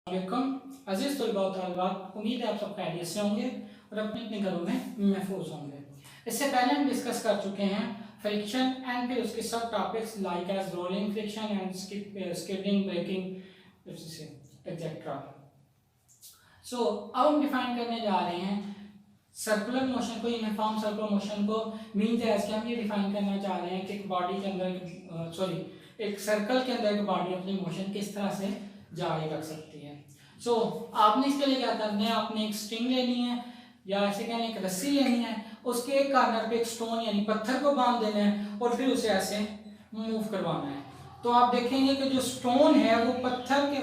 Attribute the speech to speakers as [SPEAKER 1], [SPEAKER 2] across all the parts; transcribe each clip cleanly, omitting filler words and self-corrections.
[SPEAKER 1] अजीज तलबा व तलबात, उम्मीद है आप सब खैरियत से होंगे और अपने अपने घरों में महफूज होंगे। इससे पहले हम डिस्कस कर चुके हैं फ्रिक्शन एंड फिर उसके सब topics like as rolling friction and skidding braking etcetera. So अब हम डिफाइन करने जा रहे हैं सर्कुलर मोशन को, यूनिफॉर्म सर्कुलर मोशन को। मीन्स एज के हम ये डिफाइन करना चाह रहे हैं कि एक बॉडी के अंदर एक सर्कल के अंदर एक बॉडी अपनी मोशन किस तरह से जारी रख सकती है। सो आपने इसके लिए क्या करना है, आपने एक स्ट्रिंग लेनी है या ऐसे कहने एक रस्सी लेनी है, उसके एक कॉर्नर पे एक स्टोन यानी पत्थर को बांध देना है और फिर उसे ऐसे मूव करवाना है। तो आप देखेंगे कि जो स्टोन है वो पत्थर के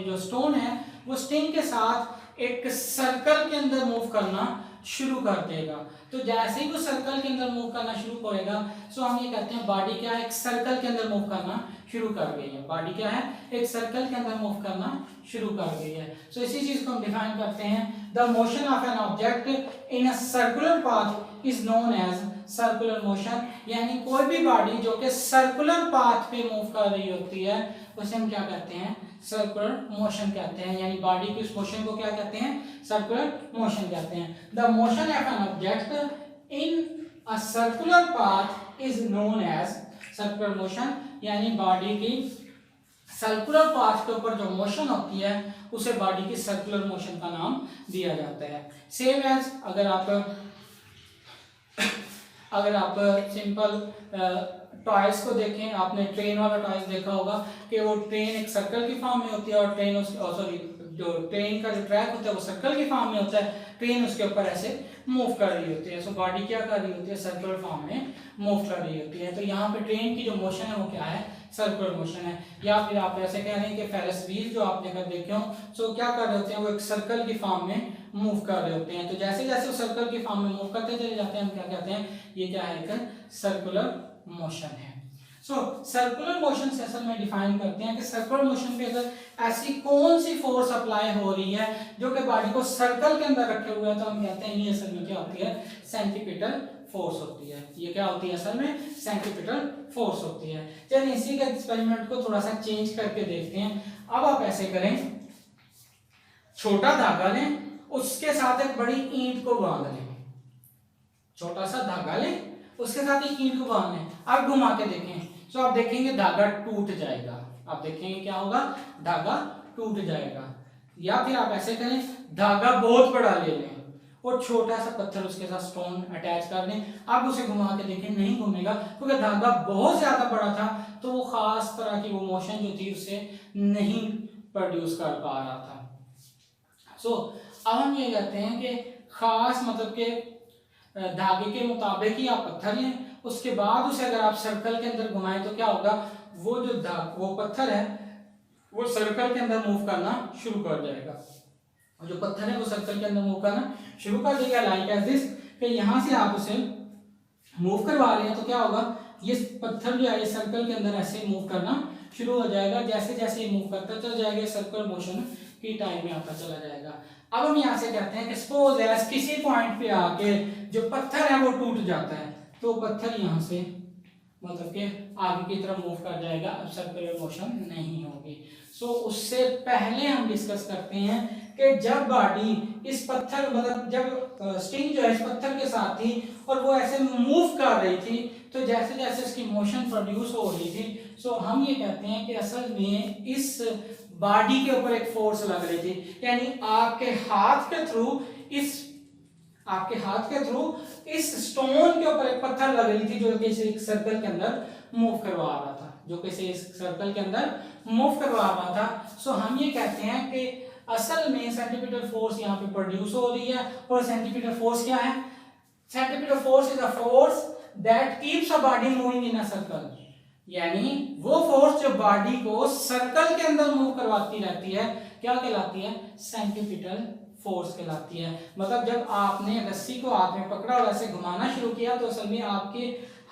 [SPEAKER 1] जो स्टोन है वो स्ट्रिंग के साथ एक सर्कल के अंदर मूव करना शुरू कर देगा। तो जैसे ही वो सर्कल के अंदर मूव करना शुरू करेगा, सो हम ये कहते हैं बॉडी क्या है, एक सर्कल के अंदर मूव करना शुरू कर गई है। बॉडी क्या है, एक सर्कल के अंदर मूव करना शुरू कर गई है। सो इसी चीज को हम डिफाइन करते हैं, the motion of an object in a circular path is known as circular motion. यानी कोई भी बॉडी जो कि सर्कुलर पाथ पे मूव कर रही होती है उसे हम क्या कहते हैं, सर्कुलर मोशन कहते हैं। यानी बॉडी की उस मोशन को क्या कहते हैं, सर्कुलर मोशन कहते हैं। The motion of an object in a circular path is known as circular motion. यानी बॉडी की सर्कुलर पाथ के ऊपर जो मोशन होती है उसे बॉडी की सर्कुलर मोशन का नाम दिया जाता है। सेम एज अगर आप सिंपल टॉयज को देखें, आपने ट्रेन वाला टॉयज देखा होगा कि वो ट्रेन एक सर्कल की फॉर्म में होती है और जो ट्रेन का जो ट्रैक होता है वो सर्कल की फॉर्म में होता है, ट्रेन उसके ऊपर ऐसे मूव कर रही होती है। सो बॉडी क्या कर रही होती है, सर्कुलर फॉर्म में मूव कर रही होती है। तो यहाँ पे ट्रेन की जो मोशन है वो क्या है, सर्कुलर मोशन है। या फिर आप ऐसे कह रहे हैं कि फेरस व्हील जो आपने अगर देखे हो, सो क्या कर रहे होते हैं, वो एक सर्कल की फॉर्म में मूव कर रहे होते हैं। तो जैसे जैसे वो सर्कल की फॉर्म में मूव करते चले जाते हैं, हम क्या कहते हैं, ये क्या है, एक सर्कुलर मोशन है। सो सर्कुलर मोशन से असल में डिफाइन करते हैं कि सर्कुलर मोशन पे अगर ऐसी कौन सी फोर्स अप्लाई हो रही है जो कि बॉडी को सर्कल के अंदर रखे हुए है, तो हम कहते हैं ये असल में क्या होती है, सेंट्रीपिटल फोर्स होती है। ये क्या होती है, असल में सेंट्रीपिटल फोर्स होती है। चलिए इसी के एक्सपेरिमेंट को थोड़ा सा चेंज करके देखते हैं। अब आप ऐसे करें, छोटा धागा लें, उसके साथ एक बड़ी ईंट को बांध लें। छोटा सा धागा लें, उसके साथ एक ईंट को बांध लें। अब घुमा के देखें, तो आप देखेंगे धागा टूट जाएगा। आप देखेंगे क्या होगा, धागा टूट जाएगा। या फिर आप ऐसे करें, धागा बहुत बड़ा ले लें और छोटा सा पत्थर उसके साथ स्टोन अटैच कर दें। अब उसे घुमा के देखें, नहीं घूमेगा क्योंकि धागा बहुत ज्यादा बड़ा था, तो वो खास तरह की वो मोशन जो थी उसे नहीं प्रोड्यूस कर पा रहा था। सो अब हम ये कहते हैं कि खास मतलब के धागे के मुताबिक ही आप पत्थर लें, उसके बाद उसे अगर आप सर्कल के अंदर घुमाएं तो क्या होगा, वो पत्थर है वो सर्कल के अंदर मूव करना शुरू कर जाएगा। और जो पत्थर है वो सर्कल के अंदर मूव करना शुरू कर देगा, लाइक एज दिस। कि यहां से आप उसे मूव करवा रहे हैं तो क्या होगा, ये पत्थर जो है ये सर्कल के अंदर ऐसे मूव करना शुरू हो जाएगा। जैसे जैसे ये मूव करता चला जाएगा, सर्कुलर मोशन की टाइम में आता चला जाएगा। अब हम यहाँ से कहते हैं कि सपोज एज किसी पॉइंट पे आके जो पत्थर है वो टूट जाता है, तो पत्थर यहाँ से मतलब के आगे की तरफ मूव कर जाएगा, अब सर्कुलर मोशन नहीं होगी। सो उससे पहले हम डिस्कस करते हैं कि जब बॉडी इस पत्थर मतलब जब स्ट्रिंग जो है इस पत्थर के साथ थी और वो ऐसे मूव कर रही थी, तो जैसे जैसे इसकी मोशन प्रोड्यूस हो रही थी, सो हम ये कहते हैं कि असल में इस बॉडी के ऊपर एक फोर्स लग रही थी। यानी आपके हाथ के थ्रू इस स्टोन के ऊपर एक पत्थर लग रही थी जो कि इसे एक सर्कल के अंदर मूव करवा रहा था, सो हम ये कहते हैं कि असल में सेंट्रीपिटल फोर्स यहाँ पे प्रोड्यूस हो रही है। और सेंट्रीपिटल फोर्स क्या है, centripetal force is a force that keeps a body moving in a circle. यानी वो फोर्स जो बॉडी को सर्कल के अंदर मूव करवाती रहती है क्या कहलाती है, सेंट्रीपिटल फोर्स कहलाती है। मतलब जब आपने रस्सी को हाथ में पकड़ा और ऐसे घुमाना शुरू किया, तो असल में आपके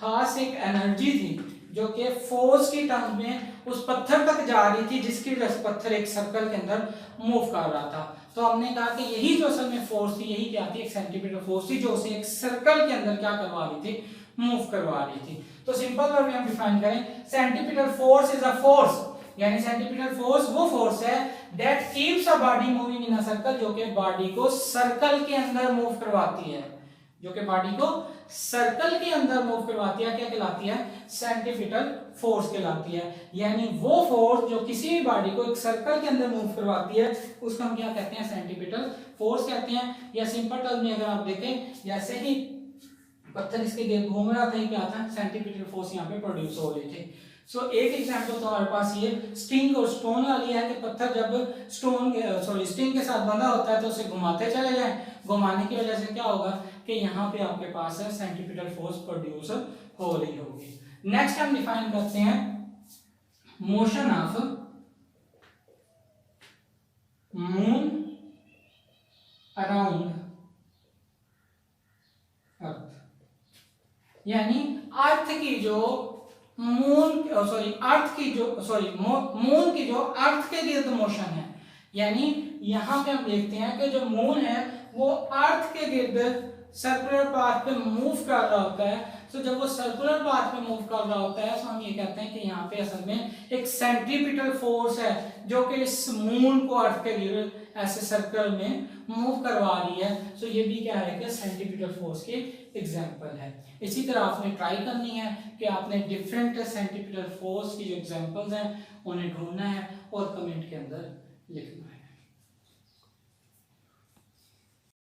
[SPEAKER 1] हाथ से एक एनर्जी थी जो कि फोर्स की टर्म में उस पत्थर तक जा रही थी, जिसकी वजह से पत्थर एक सर्कल के अंदर मूव कर रहा था। तो हमने कहा कि यही जो असल में फोर्स थी, यही क्या थी, एक सेंट्रीपिटल फोर्स थी जो उसे एक सर्कल के अंदर क्या करवा रही थी, मूव करवा रही थी। तो सिंपल वर्ड में हम डिफाइन करें, centripetal force is a force यानी सेंट्रीपिटल फोर्स वो फोर्स है that keeps a body moving in a circle, जो कि बॉडी को सर्कल के अंदर मूव करवाती है, जो कि बॉडी को सर्कल के अंदर मूव करवाती है, क्या कहलाती है? सेंट्रीपिटल फोर्स कहलाती है। यानी वो फोर्स जो किसी भी बॉडी को एक सर्कल के अंदर मूव करवाती है उसको हम क्या कहते हैं? सेंट्रीपिटल फोर्स कहते हैं। या सिंपल टर्म में अगर आप देखें, जैसे ही पत्थर इसके गिर्द घूम रहा था, क्या था? सेंट्रीपिटल फोर्स यहाँ पे प्रोड्यूस हो रही थी। सो एक एग्जांपल तो हमारे पास ये स्टिंग और स्टोन वाली है कि पत्थर जब स्टिंग के साथ बंधा होता है तो उसे घुमाते चले जाएं, घुमाने की वजह से क्या होगा कि यहाँ पे आपके पास है सेंट्रीपिटल फोर्स प्रोड्यूस हो रही होगी। नेक्स्ट हम डिफाइन करते हैं मोशन ऑफ मून अराउंड अर्थ, यानी अर्थ की जो मून की जो अर्थ के गिर्द मोशन है, यानी यहां पे हम देखते हैं कि जो मून है वो अर्थ के गिर्द सर्कुलर पाथ पे मूव कर रहा होता है। तो जब वो सर्कुलर पाथ पे मूव कर रहा होता है तो हम ये कहते हैं कि यहाँ पे असल में एक सेंट्रीपिटल फोर्स है जो कि इस मून को अर्थ के गिर्द ऐसे सर्कल में मूव करवा रही है। तो ये भी क्या है कि सेंट्रीपिटल फोर्स के एग्जांपल है। इसी तरह आपने ट्राई करनी है कि आपने डिफरेंट सेंट्रीपिटल फोर्स की जो एग्जांपल्स हैं उन्हें ढूंढना है और कमेंट के अंदर लिखना है।